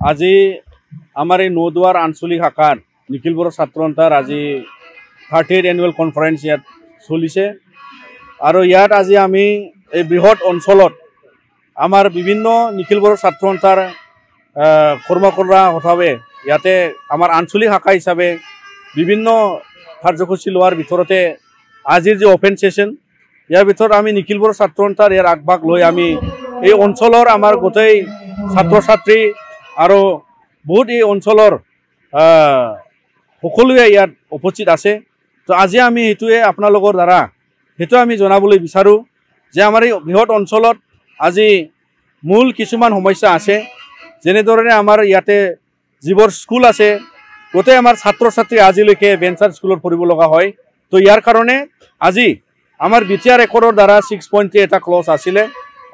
আজি আমাৰ এই নদুয়াৰ আঞ্চলিক শাখাৰ নিখিল বড়ো ছাত্ৰ সন্থাৰ আজি 30th এনুৱেল কনফাৰেন্স ইয়াত চলিছে আৰু ইয়াত আজি আমি এই বৃহৎ অঞ্চলত আমাৰ বিভিন্ন নিখিল বড়ো ছাত্ৰ সন্থাৰ কৰ্মকৰ্তা হিচাপে ইয়াতে আমাৰ আঞ্চলিক শাখা হিচাপে বিভিন্ন কাৰ্যসূচী লোৱাৰ ভিতৰতে আজিৰ যে অপেন সেশন ইয়াৰ ভিতৰত আমি নিখিল বড়ো ছাত্ৰ সন্থাৰ ইয়াৰ আগভাগ লৈ আমি এই অঞ্চলৰ আমাৰ গোটেই ছাত্ৰ ছাত্ৰী আৰু বহুত এই অঞ্চলৰ সকলোৱে ইয়াত উপস্থিত আছে। তো আজি আমি এইটোৱে আপোনালোকৰ দ্বাৰা সেইটো আমি জনাবলৈ বিচাৰোঁ যে আমাৰ এই বৃহৎ অঞ্চলত আজি মূল কিছুমান সমস্যা আছে, যেনেদৰে আমাৰ ইয়াতে যিবোৰ স্কুল আছে গোটেই আমাৰ ছাত্ৰ ছাত্ৰী আজিলৈকে বেঞ্চাৰ স্কুলত পঢ়িব লগা হয়। তো ইয়াৰ কাৰণে আজি আমাৰ বিটিআৰ ৰেকৰ্ডৰ দ্বাৰা 6.3 এটা ক্লজ আছিলে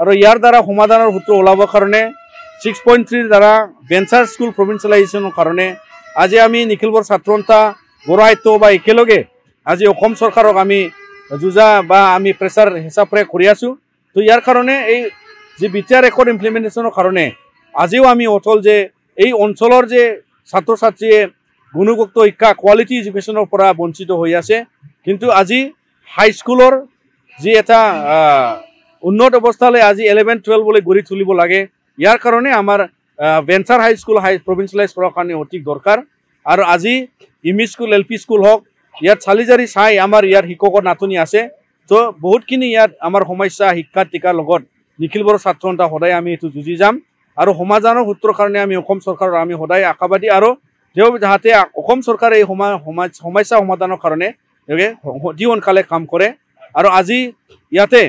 আৰু ইয়াৰ দ্বাৰা সমাধানৰ সূত্ৰ ওলাবৰ কাৰণে 6.3 দ্বাৰা বেঞ্চাৰ স্কুল প্ৰভিন্সিয়েলাইজেশ্যনৰ কাৰণে আজি আমি নিখিল বড়ো ছাত্ৰ সন্থা গৌৰাহিত্য বা একেলগে আজি অসম চৰকাৰক আমি যুঁজা বা আমি প্ৰেছাৰ হিচাপে কৰি আছোঁ। তো ইয়াৰ কাৰণে এই যে বিটিআৰ ৰেকৰ্ড ইমপ্লিমেণ্টেশ্যনৰ কাৰণে আজিও আমি অটল যে এই অঞ্চলৰ যে ছাত্ৰ ছাত্ৰীয়ে গুণগত শিক্ষা কোৱালিটি এডুকেশ্যনৰ পৰা বঞ্চিত হৈ আছে, কিন্তু আজি হাইস্কুলৰ যি এটা উন্নত অৱস্থালৈ আজি 11-12 বুলি গঢ়ি তুলিব লাগে। ইয়াৰ কাৰণে আমাৰ বেঞ্চাৰ হাইস্কুল প্ৰভিন্সিয়েলাইজ কৰাৰ কাৰণে অতি দৰকাৰ। আৰু আজি ইমি স্কুল LP স্কুল হওক ইয়াত চালিজাৰি চাই আমাৰ ইয়াৰ শিক্ষকৰ নাটনি আছে। তো বহুতখিনি ইয়াত আমাৰ সমস্যা শিক্ষাৰ্থীকাৰ লগত নিখিল বড়ো ছাত্ৰ সন্থা সদায় আমি এইটো যুঁজি যাম আৰু সমাধানৰ সূত্ৰৰ কাৰণে আমি অসম চৰকাৰৰ আমি সদায় আশাবাদী আৰু তেওঁ যাতে অসম চৰকাৰে এই সমস্যা সমাধানৰ কাৰণে অতি সোনকালে কাম কৰে। আৰু আজি ইয়াতে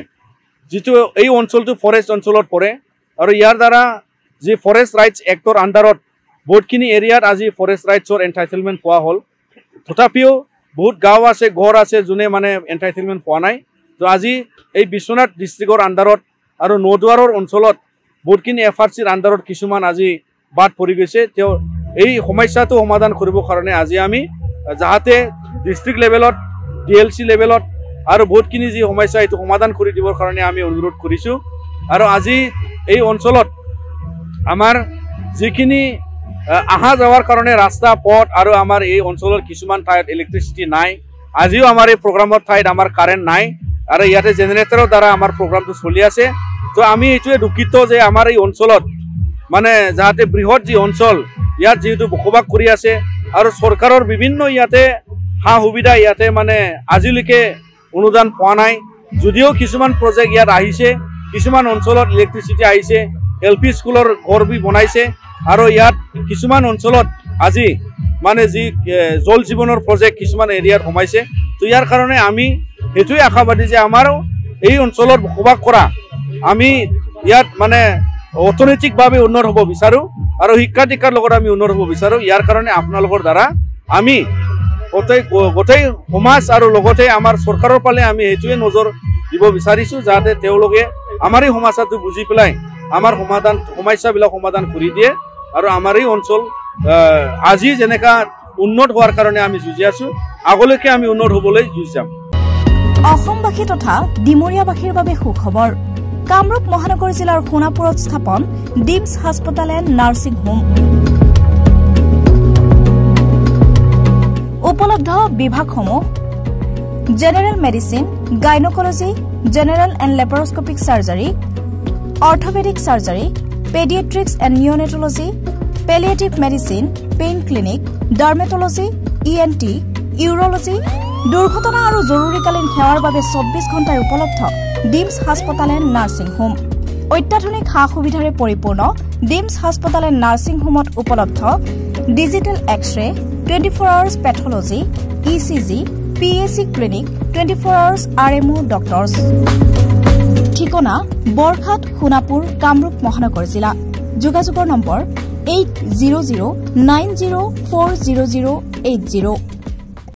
যিটো এই অঞ্চলটো ফৰেষ্ট অঞ্চলত পৰে আৰু ইয়াৰ দ্বাৰা যি ফৰেষ্ট ৰাইটছ এক্টৰ আণ্ডাৰত বহুতখিনি এৰিয়াত আজি ফৰেষ্ট ৰাইটছৰ এণ্টাইটেলমেণ্ট পোৱা হ'ল, তথাপিও বহুত গাঁও আছে ঘৰ আছে যোনে মানে এণ্টাইটেলমেণ্ট পোৱা নাই। তো আজি এই বিশ্বনাথ ডিষ্ট্ৰিক্টৰ আণ্ডাৰত আৰু নদুৱাৰৰ অঞ্চলত বহুতখিনি FRCৰ আণ্ডাৰত কিছুমান আজি বাদ পৰি গৈছে। তেওঁ এই সমস্যাটো সমাধান কৰিবৰ কাৰণে আজি আমি যাতে ডিষ্ট্ৰিক্ট লেভেলত DLC লেভেলত আৰু বহুতখিনি যি সমস্যা এইটো সমাধান কৰি দিবৰ কাৰণে আমি অনুৰোধ কৰিছোঁ। আৰু আজি এই অঞ্চলত আমাৰ যিখিনি অহা যোৱাৰ কাৰণে ৰাস্তা পথ আৰু আমাৰ এই অঞ্চলৰ কিছুমান ঠাইত ইলেক্ট্ৰিচিটি নাই, আজিও আমাৰ এই প্ৰগ্ৰামৰ ঠাইত আমাৰ কাৰেণ্ট নাই আৰু ইয়াতে জেনেৰেটৰৰ দ্বাৰা আমাৰ প্ৰগ্ৰামটো চলি আছে। তো আমি এইটোৱে দুখিত যে আমাৰ এই অঞ্চলত মানে যাতে বৃহৎ যি অঞ্চল ইয়াত যিহেতু বসবাস কৰি আছে আৰু চৰকাৰৰ বিভিন্ন ইয়াতে সা সুবিধা ইয়াতে মানে আজিলৈকে অনুদান পোৱা নাই, যদিও কিছুমান প্ৰজেক্ট ইয়াত আহিছে, কিছুমান অঞ্চলত ইলেক্ট্ৰিচিটি আহিছে, LP স্কুলৰ ঘৰ বনাইছে আৰু ইয়াত কিছুমান অঞ্চলত আজি মানে যি জল জীৱনৰ প্ৰজেক্ট কিছুমান এৰিয়াত সোমাইছে। তো ইয়াৰ কাৰণে আমি সেইটোৱে আশাবাদী যে আমাৰো এই অঞ্চলত বসবাস কৰা আমি ইয়াত মানে অৰ্থনৈতিকভাৱে উন্নত হ'ব বিচাৰোঁ আৰু শিক্ষা দীক্ষাৰ লগত আমি উন্নত হ'ব বিচাৰোঁ। ইয়াৰ কাৰণে আপোনালোকৰ দ্বাৰা আমি গোটেই সমাজ আৰু লগতে আমাৰ চৰকাৰৰ ফালে আমি সেইটোৱে নজৰ দিব বিচাৰিছোঁ যাতে তেওঁলোকে আমাৰ এই সমস্যাটো বুজি পেলাই আমাৰ সমস্যাবিলাক সমাধান কৰি দিয়ে আৰু আমাৰ এই অঞ্চল আজি যেনেকা উন্নত হোৱাৰ কাৰণে আমি যুঁজি আছোঁ, আগলৈকে আমি উন্নত হ'বলৈ যুঁজ যাম। অসমবাসী তথা ডিমৰীয়াবাসীৰ বাবে সুখবৰ। কামৰূপ মহানগৰ জিলাৰ সোণাপুৰত স্থাপন ডিমছ হাস্পতাল এণ্ড নাৰ্ছিং হোম। উপলব্ধ বিভাগসমূহ general medicine, gynaecology, general and laparoscopic surgery, orthopaedic surgery, paediatrics and neonatology, palliative medicine, pain clinic, dermatology, ENT, urology, দুৰ্ঘটনা আৰু জৰুৰীকালীন সেৱাৰ বাবে 24 ঘণ্টাৰ উপলব্ধ ডিমছ হাস্পতাল এণ্ড নাৰ্ছিং হোম। অত্যাধুনিক সা সুবিধাৰে পৰিপূৰ্ণ ডিমছ হাস্পতাল এণ্ড নাৰ্ছিং হোমত উপলব্ধ digital X ray, 24 hours pathology, ECG, PAC clinic, 24 hours RMO doctors. ঠিকনা বৰঘাট, সোণাপুৰ, কামৰূপ মহানগৰ জিলা। যোগাযোগৰ নম্বৰ 8009040080।